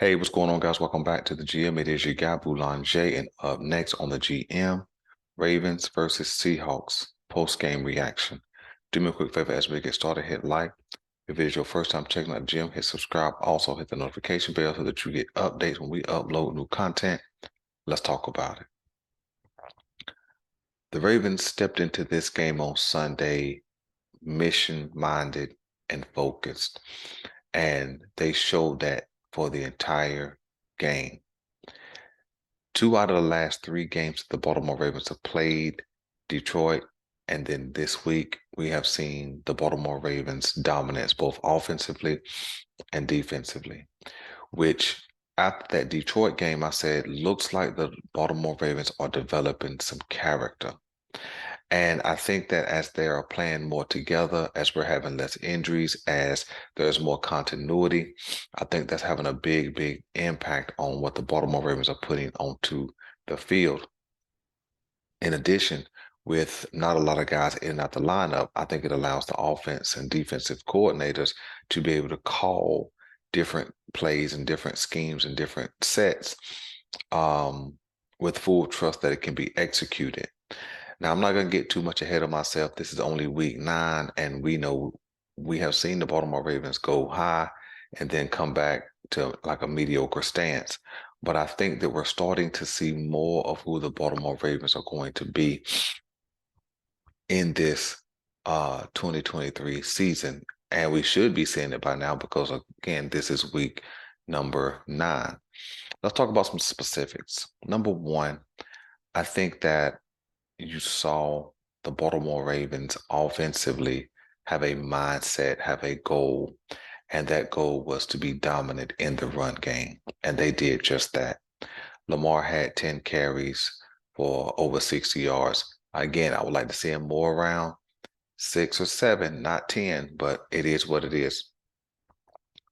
Hey, what's going on, guys? Welcome back to the GM. It is your guy, Boulanger, and up next on the GM, Ravens versus Seahawks post-game reaction. Do me a quick favor as we get started, hit like. If it is your first time checking out the gym, hit subscribe. Also, hit the notification bell so that you get updates when we upload new content. Let's talk about it. The Ravens stepped into this game on Sunday mission-minded and focused, and they showed that for the entire game. Two out of the last three games the Baltimore Ravens have played Detroit, and then this week we have seen the Baltimore Ravens dominance both offensively and defensively, which after that Detroit game, I said, looks like the Baltimore Ravens are developing some character. And I think that as they are playing more together, as we're having less injuries, as there's more continuity, I think that's having a big, big impact on what the Baltimore Ravens are putting onto the field. In addition, with not a lot of guys in and out the lineup, I think it allows the offense and defensive coordinators to be able to call different plays and different schemes and different sets with full trust that it can be executed. Now, I'm not going to get too much ahead of myself. This is only week 9, and we know we have seen the Baltimore Ravens go high and then come back to like a mediocre stance. But I think that we're starting to see more of who the Baltimore Ravens are going to be in this 2023 season. And we should be seeing it by now because, again, this is week number 9. Let's talk about some specifics. Number one, I think that you saw the Baltimore Ravens offensively have a mindset, have a goal, and that goal was to be dominant in the run game. And they did just that. Lamar had 10 carries for over 60 yards. Again, I would like to see him more around 6 or 7, not 10, but it is what it is.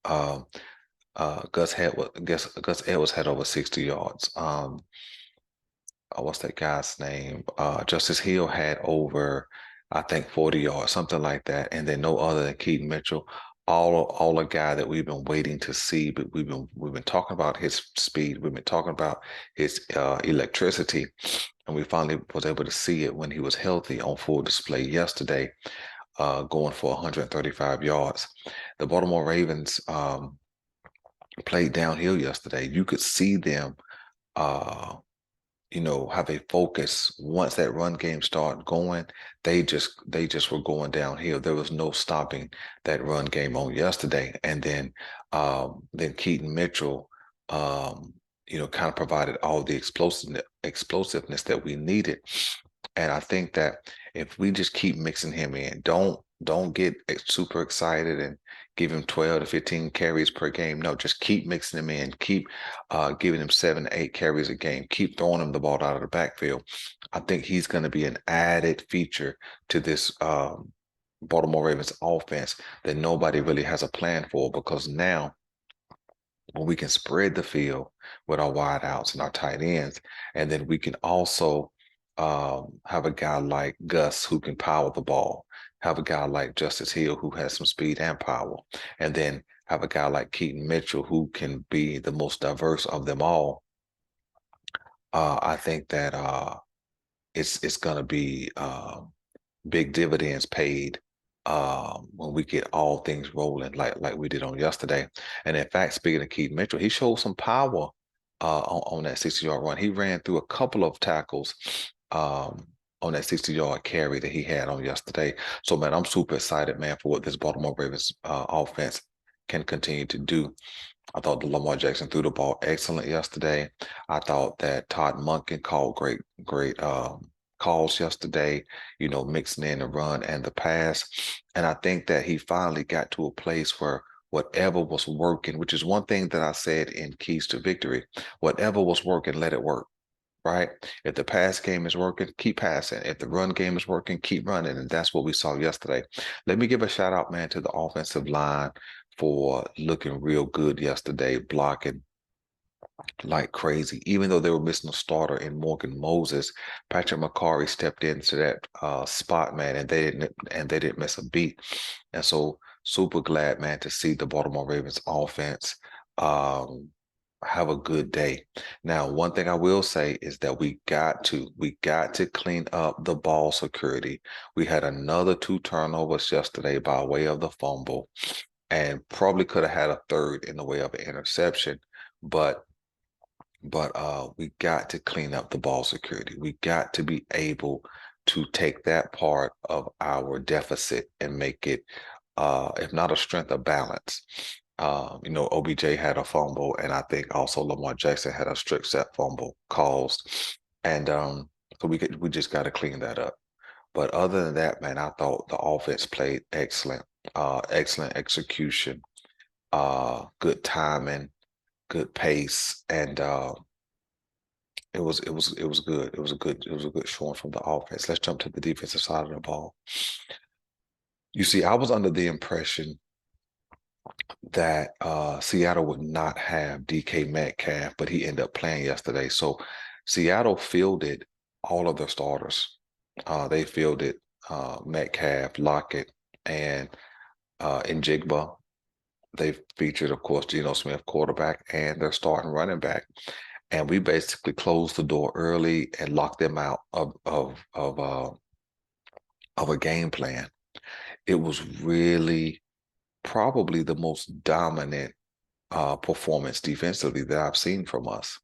Um, Gus Edwards had over 60 yards. What's that guy's name? Justice Hill had over, I think, 40 yards, something like that. And then no other than Keaton Mitchell, all a guy that we've been waiting to see, but we've been talking about his speed, we've been talking about his electricity, and we finally was able to see it when he was healthy on full display yesterday, going for 135 yards. The Baltimore Ravens played downhill yesterday. You could see them. Have a focus. Once that run game started going, they just were going downhill. There was no stopping that run game on yesterday. And then Keaton Mitchell, kind of provided all the explosiveness that we needed. And I think that if we just keep mixing him in, don't get super excited and give him 12 to 15 carries per game. No, just keep mixing him in. Keep giving him 7 to 8 carries a game. Keep throwing him the ball out of the backfield. I think he's going to be an added feature to this Baltimore Ravens offense that nobody really has a plan for, because now when we can spread the field with our wideouts and our tight ends, and then we can also have a guy like Gus who can power the ball, have a guy like Justice Hill who has some speed and power, and then have a guy like Keaton Mitchell who can be the most diverse of them all. I think that it's going to be big dividends paid when we get all things rolling like we did on yesterday. And in fact, speaking of Keith Mitchell, he showed some power on that 60-yard run. He ran through a couple of tackles on that 60-yard carry that he had on yesterday. So, man, I'm super excited, man, for what this Baltimore Ravens offense can continue to do. I thought the Lamar Jackson threw the ball excellent yesterday. I thought that Todd Monken called great calls yesterday, mixing in the run and the pass. And I think that he finally got to a place where whatever was working, which is one thing that I said in Keys to Victory, whatever was working, let it work, right? If the pass game is working, keep passing. If the run game is working, keep running. And that's what we saw yesterday. Let me give a shout out, man, to the offensive line for looking real good yesterday, blocking like crazy. Even though they were missing a starter in Morgan Moses, Patrick McCarry stepped into that spot, man, and they didn't miss a beat. And so super glad, man, to see the Baltimore Ravens offense. have a good day. Now, one thing I will say is that we got to clean up the ball security. We had another two turnovers yesterday by way of the fumble, and probably could have had a third in the way of an interception, but we got to clean up the ball security. We got to be able to take that part of our deficit and make it, if not a strength, a balance. OBJ had a fumble, and I think also Lamar Jackson had a strict set fumble caused, and so we just got to clean that up. But other than that, man, I thought the offense played excellent, excellent execution, good timing, good pace, and it was good. It was a good showing from the offense. Let's jump to the defensive side of the ball. You see, I was under the impression that Seattle would not have DK Metcalf, but he ended up playing yesterday. So Seattle fielded all of their starters. They fielded Metcalf, Lockett, and Njigba. They featured, of course, Geno Smith, quarterback, and their starting running back. And we basically closed the door early and locked them out of a game plan. It was really probably the most dominant performance defensively that I've seen from us.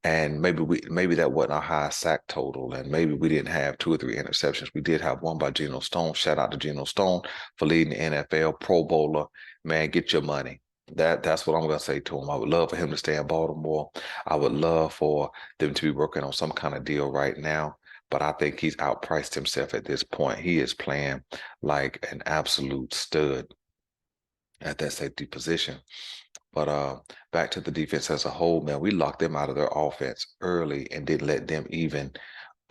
And maybe that wasn't our high sack total, and maybe we didn't have two or three interceptions. We did have one by Geno Stone. Shout out to Geno Stone for leading the NFL Pro Bowler. Man, get your money. That's what I'm gonna say to him. I would love for him to stay in Baltimore. I would love for them to be working on some kind of deal right now. But I think he's outpriced himself at this point. He is playing like an absolute stud at that safety position. But back to the defense as a whole, man, we locked them out of their offense early and didn't let them even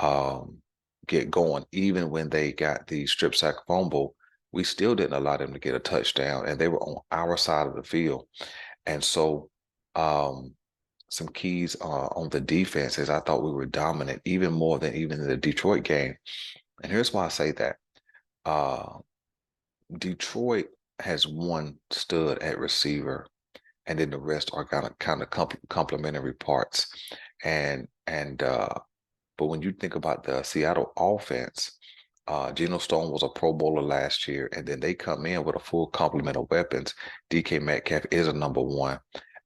um, get going. Even when they got the strip sack fumble, we still didn't allow them to get a touchdown, and they were on our side of the field. And so, um, some keys on the defense is I thought we were dominant, even more than even in the Detroit game. And here's why I say that. Uh, Detroit has one stud at receiver, and then the rest are kind of complementary parts. And but when you think about the Seattle offense, Geno Stone was a Pro Bowler last year, and then they come in with a full complement of weapons. DK Metcalf is a number one,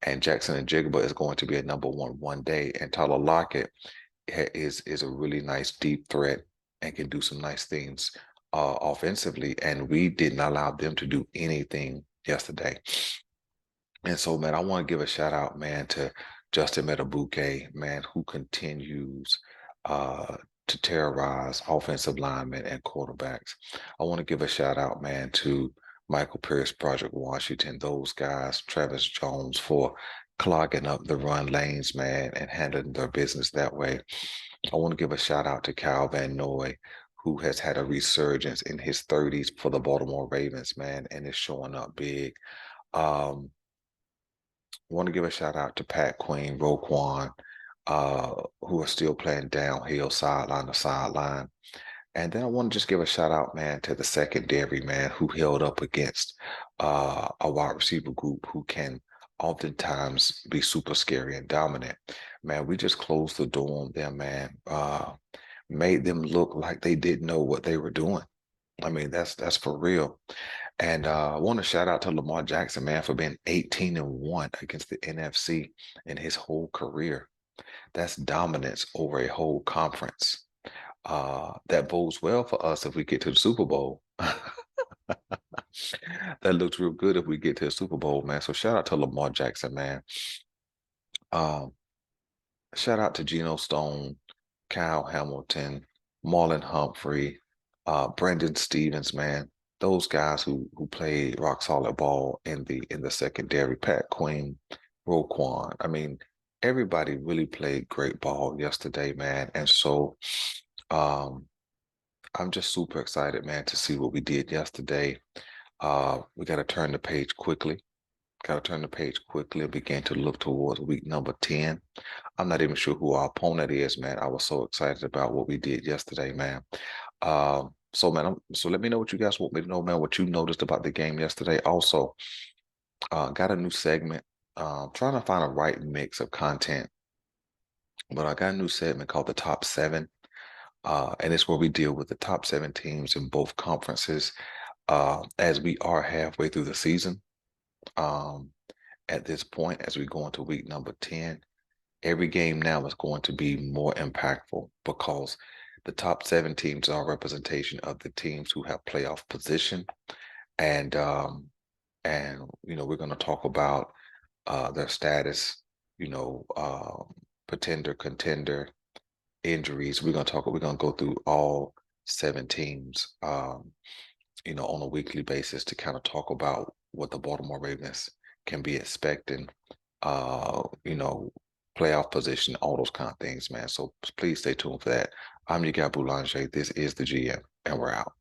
and Jackson Njigba is going to be a number one day, and Tyler Lockett is a really nice deep threat and can do some nice things offensively. And we didn't allow them to do anything yesterday. And so, man, I want to give a shout out, man, to Justin Metabuke, man, who continues uh, to terrorize offensive linemen and quarterbacks. I want to give a shout out, man, to Michael Pierce, Project Washington, those guys, Travis Jones, for clogging up the run lanes, man, and handling their business that way. I want to give a shout out to Kyle Van Noy, who has had a resurgence in his 30s for the Baltimore Ravens, man, and is showing up big. Um, I want to give a shout out to Pat Queen, Roquan, who are still playing downhill, sideline to sideline. And then I want to just give a shout out, man, to the secondary, man, who held up against a wide receiver group who can oftentimes be super scary and dominant. Man, we just closed the door on them, man. Made them look like they didn't know what they were doing. I mean, that's for real. And I want to shout out to Lamar Jackson, man, for being 18-1 against the NFC in his whole career. That's dominance over a whole conference. That bodes well for us if we get to the Super Bowl. That looks real good if we get to the Super Bowl, man. So shout out to Lamar Jackson, man. Um, Shout out to Geno Stone, Kyle Hamilton, Marlon Humphrey, Brendan Stevens, man. Those guys who played rock solid ball in the secondary. Pat Queen, Roquan. I mean, everybody really played great ball yesterday, man. And so um, I'm just super excited, man, to see what we did yesterday. We got to turn the page quickly. Got to turn the page quickly and begin to look towards week number 10. I'm not even sure who our opponent is, man. I was so excited about what we did yesterday, man. So, man, so let me know what you guys want me to know, man, what you noticed about the game yesterday. Also, got a new segment. trying to find a right mix of content, but I got a new segment called the Top Seven, and it's where we deal with the top 7 teams in both conferences. As we are halfway through the season, um, at this point, as we go into week number 10, every game now is going to be more impactful because the top 7 teams are a representation of the teams who have playoff position, and we're going to talk about their status, pretender, contender, injuries. We're gonna go through all 7 teams, on a weekly basis to kind of talk about what the Baltimore Ravens can be expecting, playoff position, all those kind of things, man. So please stay tuned for that. I'm your guy Boulanger. This is the GM, and we're out.